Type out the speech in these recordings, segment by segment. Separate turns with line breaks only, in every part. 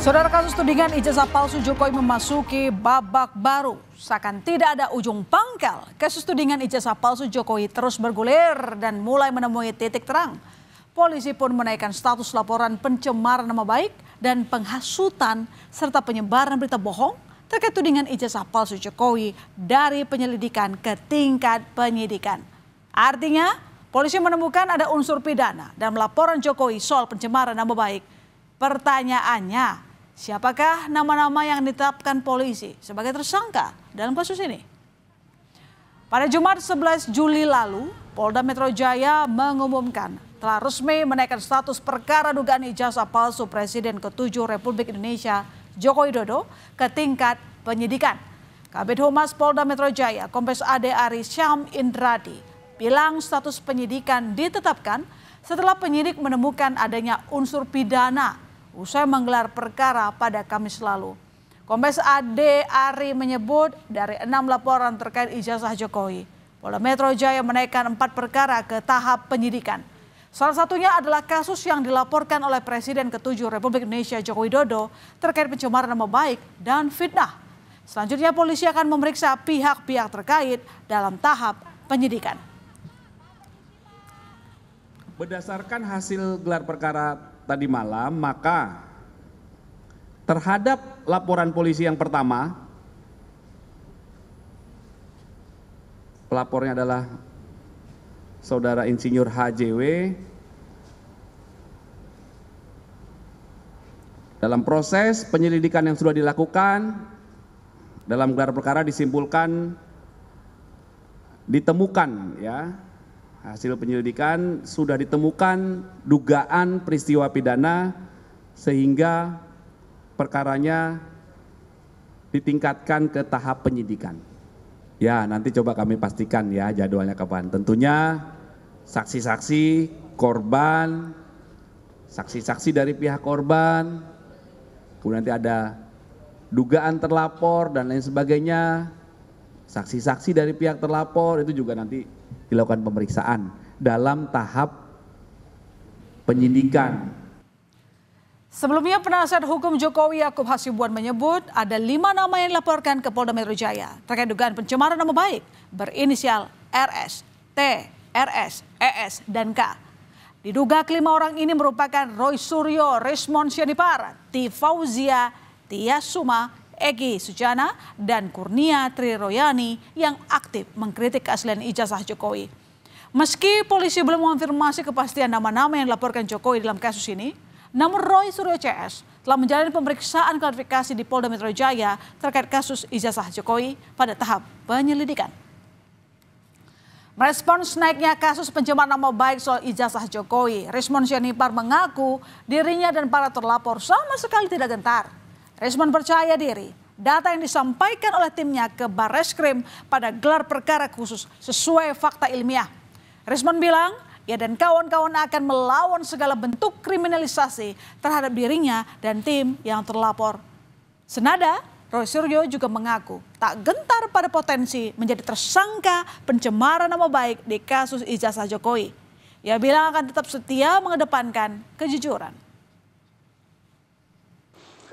Saudara, kasus tudingan ijazah palsu Jokowi memasuki babak baru. Seakan tidak ada ujung pangkal, kasus tudingan ijazah palsu Jokowi terus bergulir dan mulai menemui titik terang. Polisi pun menaikkan status laporan pencemaran nama baik dan penghasutan serta penyebaran berita bohong terkait tudingan ijazah palsu Jokowi dari penyelidikan ke tingkat penyidikan. Artinya, polisi menemukan ada unsur pidana dalam laporan Jokowi soal pencemaran nama baik. Pertanyaannya, siapakah nama-nama yang ditetapkan polisi sebagai tersangka dalam kasus ini? Pada Jumat 11 Juli lalu, Polda Metro Jaya mengumumkan telah resmi menaikkan status perkara dugaan ijazah palsu Presiden ke-7 Republik Indonesia Joko Widodo ke tingkat penyidikan. Kabid Humas Polda Metro Jaya, Kombes Ade Ari Syam Indradi, bilang status penyidikan ditetapkan setelah penyidik menemukan adanya unsur pidana usai menggelar perkara pada Kamis lalu. Kombes Ade Ari menyebut dari 6 laporan terkait ijazah Jokowi, Polda Metro Jaya menaikkan 4 perkara ke tahap penyidikan. Salah satunya adalah kasus yang dilaporkan oleh Presiden ke-7 Republik Indonesia Joko Widodo terkait pencemaran nama baik dan fitnah. Selanjutnya polisi akan memeriksa pihak-pihak terkait dalam tahap penyidikan.
Berdasarkan hasil gelar perkara tadi malam, maka terhadap laporan polisi yang pertama, pelapornya adalah Saudara Insinyur HJW. Dalam proses penyelidikan yang sudah dilakukan, dalam gelar perkara disimpulkan, ditemukan ya, hasil penyelidikan sudah ditemukan dugaan peristiwa pidana sehingga perkaranya ditingkatkan ke tahap penyidikan. Ya, nanti coba kami pastikan ya jadwalnya kapan. Tentunya saksi-saksi korban, saksi-saksi dari pihak korban, kemudian nanti ada dugaan terlapor dan lain sebagainya. Saksi-saksi dari pihak terlapor itu juga nanti dilakukan pemeriksaan dalam tahap penyidikan.
Sebelumnya, penasihat hukum Jokowi Yakub Hasibuan menyebut ada 5 nama yang dilaporkan ke Polda Metro Jaya terkait dugaan pencemaran nama baik berinisial RS, T, RS, ES, dan K. Diduga kelima orang ini merupakan Roy Suryo, Rismon Sianipar, T. Fauzia, Tia Suma, Egi Sujana, dan Kurnia Triroyani yang aktif mengkritik keaslian ijazah Jokowi. Meski polisi belum mengonfirmasi kepastian nama-nama yang dilaporkan Jokowi dalam kasus ini, namun Roy Suryo CS telah menjalani pemeriksaan klarifikasi di Polda Metro Jaya terkait kasus ijazah Jokowi pada tahap penyelidikan. Merespons naiknya kasus pencemaran nama baik soal ijazah Jokowi, Rismon Sianipar mengaku dirinya dan para terlapor sama sekali tidak gentar. Rismon percaya diri data yang disampaikan oleh timnya ke Barreskrim pada gelar perkara khusus sesuai fakta ilmiah. Rismon bilang ia dan kawan-kawan akan melawan segala bentuk kriminalisasi terhadap dirinya dan tim yang terlapor. Senada, Roy Suryo juga mengaku tak gentar pada potensi menjadi tersangka pencemaran nama baik di kasus ijazah Jokowi. Ia bilang akan tetap setia mengedepankan kejujuran.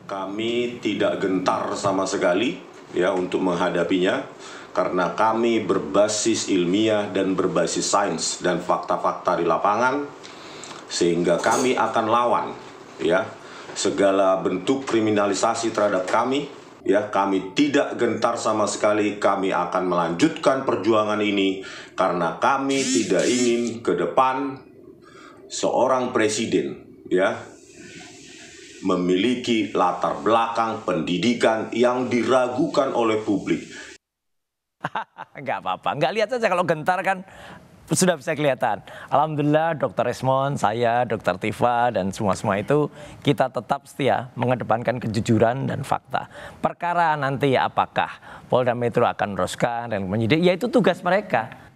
Kami tidak gentar sama sekali ya untuk menghadapinya karena kami berbasis ilmiah dan berbasis sains dan fakta-fakta di lapangan, sehingga kami akan lawan ya segala bentuk kriminalisasi terhadap kami. Ya, kami tidak gentar sama sekali. Kami akan melanjutkan perjuangan ini karena kami tidak ingin ke depan seorang presiden ya memiliki latar belakang pendidikan yang diragukan oleh publik.
Enggak apa-apa, enggak lihat saja kalau gentar kan sudah bisa kelihatan. Alhamdulillah Dr. Rismon, saya, Dr. Tifa dan semua itu kita tetap setia mengedepankan kejujuran dan fakta. Perkara nanti apakah Polda Metro akan meneruskan dan menyidik, ya itu tugas mereka.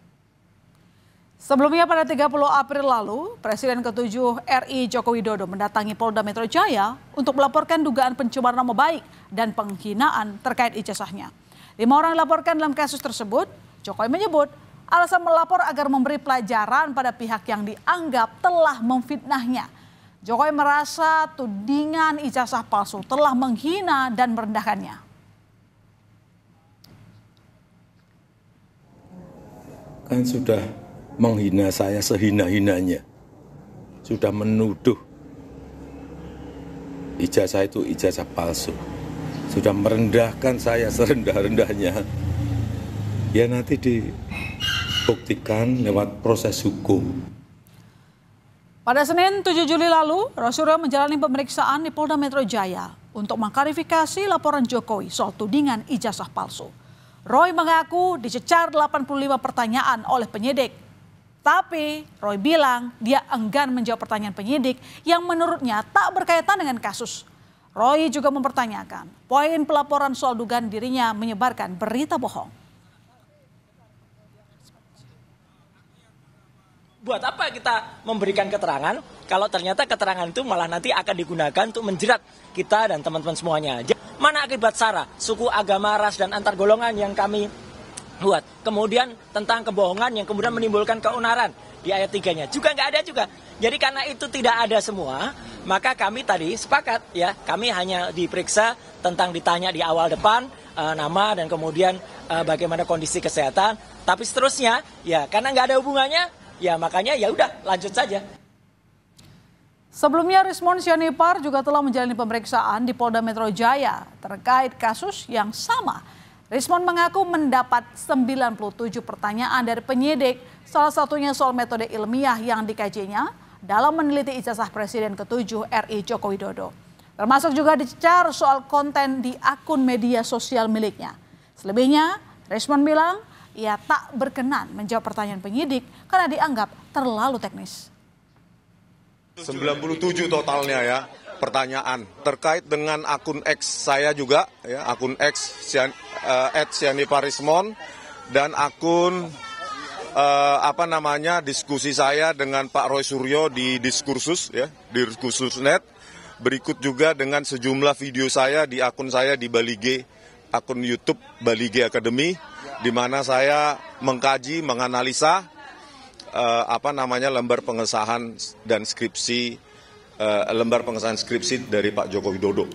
Sebelumnya pada 30 April lalu, Presiden ke-7 RI Joko Widodo mendatangi Polda Metro Jaya untuk melaporkan dugaan pencemaran nama baik dan penghinaan terkait ijazahnya. 5 orang dilaporkan dalam kasus tersebut. Jokowi menyebut alasan melapor agar memberi pelajaran pada pihak yang dianggap telah memfitnahnya. Jokowi merasa tudingan ijazah palsu telah menghina dan merendahkannya.
Kan sudah menghina saya sehina-hinanya, sudah menuduh ijazah itu ijazah palsu, sudah merendahkan saya serendah-rendahnya. Ya nanti dibuktikan lewat proses hukum.
Pada Senin 7 Juli lalu, Roy Suryo menjalani pemeriksaan di Polda Metro Jaya untuk mengklarifikasi laporan Jokowi soal tudingan ijazah palsu. Roy mengaku dicecar 85 pertanyaan oleh penyidik. Tapi Roy bilang dia enggan menjawab pertanyaan penyidik yang menurutnya tak berkaitan dengan kasus. Roy juga mempertanyakan poin pelaporan soal dugaan dirinya menyebarkan berita bohong.
Buat apa kita memberikan keterangan kalau ternyata keterangan itu malah nanti akan digunakan untuk menjerat kita dan teman-teman semuanya. Mana akibat SARA, suku, agama, ras, dan antar golongan yang kami buat. Kemudian tentang kebohongan yang kemudian menimbulkan keonaran di ayat 3-nya. Juga nggak ada juga. Jadi karena itu tidak ada semua, maka kami tadi sepakat ya, kami hanya diperiksa tentang ditanya di awal depan, nama dan kemudian bagaimana kondisi kesehatan. Tapi seterusnya ya karena nggak ada hubungannya, ya makanya ya udah lanjut saja.
Sebelumnya Rismond Sianipar juga telah menjalani pemeriksaan di Polda Metro Jaya terkait kasus yang sama. Rismond mengaku mendapat 97 pertanyaan dari penyidik, salah satunya soal metode ilmiah yang dikajinya dalam meneliti ijazah Presiden ke-7 RI Joko Widodo. Termasuk juga dicecar soal konten di akun media sosial miliknya. Selebihnya, Rismond bilang ia tak berkenan menjawab pertanyaan penyidik karena dianggap terlalu teknis.
97 totalnya ya pertanyaan terkait dengan akun X saya juga ya, akun X @sianiparismon dan akun diskusi saya dengan Pak Roy Suryo di Diskursus ya, di Diskursus.net. Berikut juga dengan sejumlah video saya di akun saya di Balige, akun YouTube Balige Academy, di mana saya mengkaji, menganalisa lembar pengesahan dan skripsi dari Pak Joko Widodo.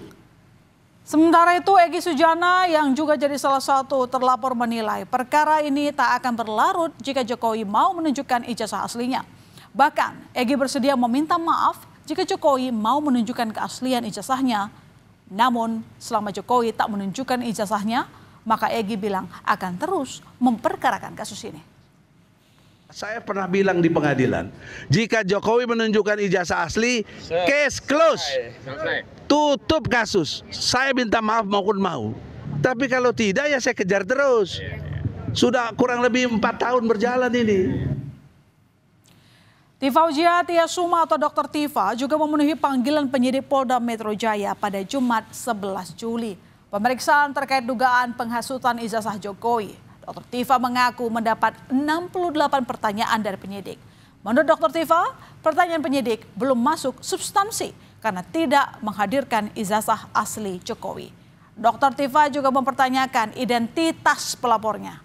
Sementara itu Egy Sujana yang juga jadi salah satu terlapor menilai perkara ini tak akan berlarut jika Jokowi mau menunjukkan ijazah aslinya. Bahkan Egy bersedia meminta maaf jika Jokowi mau menunjukkan keaslian ijazahnya. Namun selama Jokowi tak menunjukkan ijazahnya, maka Egy bilang akan terus memperkarakan kasus ini.
Saya pernah bilang di pengadilan, jika Jokowi menunjukkan ijazah asli, case close, tutup kasus. Saya minta maaf maupun mau. Tapi kalau tidak ya saya kejar terus. Sudah kurang lebih 4 tahun berjalan ini.
Tifauzia Tiasuma atau Dr. Tifa juga memenuhi panggilan penyidik Polda Metro Jaya pada Jumat 11 Juli. Pemeriksaan terkait dugaan penghasutan ijazah Jokowi. Dr. Tifa mengaku mendapat 68 pertanyaan dari penyidik. Menurut Dr. Tifa, pertanyaan penyidik belum masuk substansi karena tidak menghadirkan ijazah asli Jokowi. Dr. Tifa juga mempertanyakan identitas pelapornya.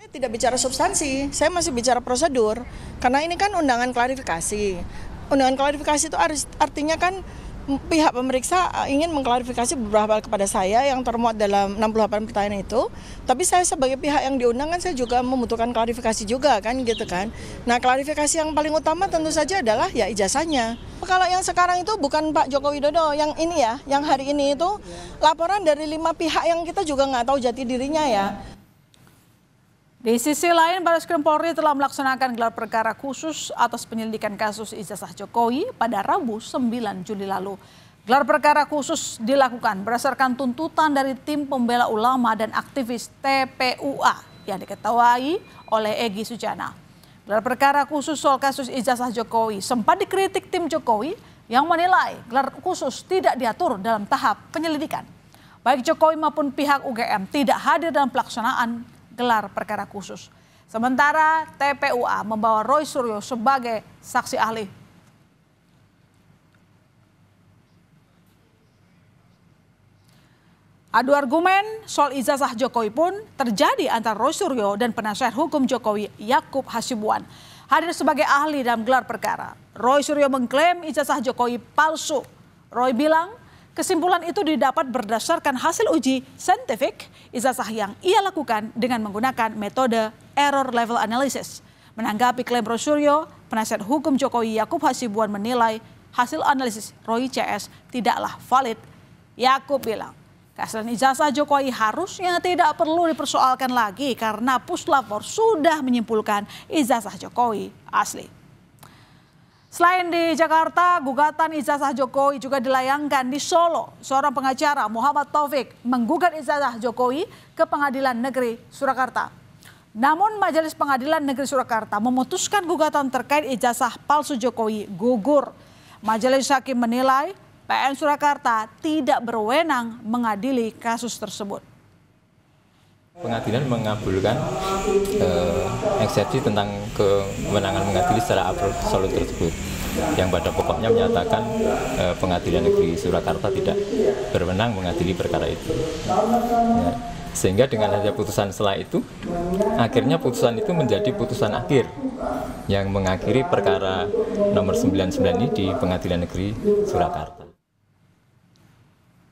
Tidak bicara substansi, saya masih bicara prosedur. Karena ini kan undangan klarifikasi. Undangan klarifikasi itu artinya kan pihak pemeriksa ingin mengklarifikasi beberapa hal kepada saya yang termuat dalam 68 pertanyaan itu. Tapi saya sebagai pihak yang diundang kan saya juga membutuhkan klarifikasi juga kan gitu kan. Nah klarifikasi yang paling utama tentu saja adalah ya ijazahnya. Kalau yang sekarang itu bukan Pak Joko Widodo, yang ini ya, yang hari ini itu laporan dari 5 pihak yang kita juga nggak tahu jati dirinya ya.
Di sisi lain, Barreskrim Polri telah melaksanakan gelar perkara khusus atas penyelidikan kasus ijazah Jokowi pada Rabu 9 Juli lalu. Gelar perkara khusus dilakukan berdasarkan tuntutan dari tim pembela ulama dan aktivis TPUA yang diketuai oleh Egy Sujana. Gelar perkara khusus soal kasus ijazah Jokowi sempat dikritik tim Jokowi yang menilai gelar khusus tidak diatur dalam tahap penyelidikan. Baik Jokowi maupun pihak UGM tidak hadir dalam pelaksanaan gelar perkara khusus. Sementara TPUA membawa Roy Suryo sebagai saksi ahli. Adu argumen soal ijazah Jokowi pun terjadi antara Roy Suryo dan penasihat hukum Jokowi Yakub Hasibuan. hadir sebagai ahli dalam gelar perkara. Roy Suryo mengklaim ijazah Jokowi palsu. Roy bilang kesimpulan itu didapat berdasarkan hasil uji saintifik ijazah yang ia lakukan dengan menggunakan metode error level analysis. Menanggapi klaim Roy Suryo, penasihat hukum Jokowi Yakub Hasibuan menilai hasil analisis Roy CS tidaklah valid. Yakub bilang keaslian ijazah Jokowi harusnya tidak perlu dipersoalkan lagi karena Puslapor sudah menyimpulkan ijazah Jokowi asli. Selain di Jakarta, gugatan ijazah Jokowi juga dilayangkan di Solo. Seorang pengacara Muhammad Taufik menggugat ijazah Jokowi ke Pengadilan Negeri Surakarta. Namun Majelis Pengadilan Negeri Surakarta memutuskan gugatan terkait ijazah palsu Jokowi gugur. Majelis Hakim menilai PN Surakarta tidak berwenang mengadili kasus tersebut.
Pengadilan mengabulkan eksepsi tentang kewenangan mengadili secara absolut tersebut, yang pada pokoknya menyatakan Pengadilan Negeri Surakarta tidak berwenang mengadili perkara itu. Ya, sehingga dengan adanya putusan setelah itu, akhirnya putusan itu menjadi putusan akhir yang mengakhiri perkara nomor 99 ini di Pengadilan Negeri Surakarta.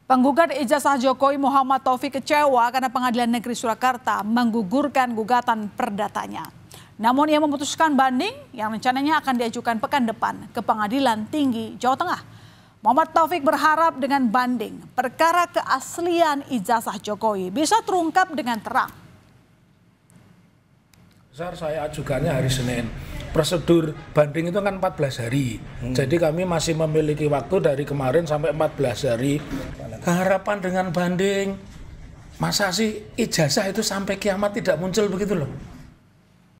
Penggugat ijazah Jokowi Muhammad Taufik kecewa karena Pengadilan Negeri Surakarta menggugurkan gugatan perdatanya. Namun ia memutuskan banding yang rencananya akan diajukan pekan depan ke Pengadilan Tinggi Jawa Tengah. Muhammad Taufik berharap dengan banding perkara keaslian ijazah Jokowi bisa terungkap dengan terang.
Saya ajukannya hari Senin. Prosedur banding itu kan 14 hari. Jadi kami masih memiliki waktu dari kemarin sampai 14 hari. Harapan dengan banding, masa sih ijazah itu sampai kiamat tidak muncul begitu loh.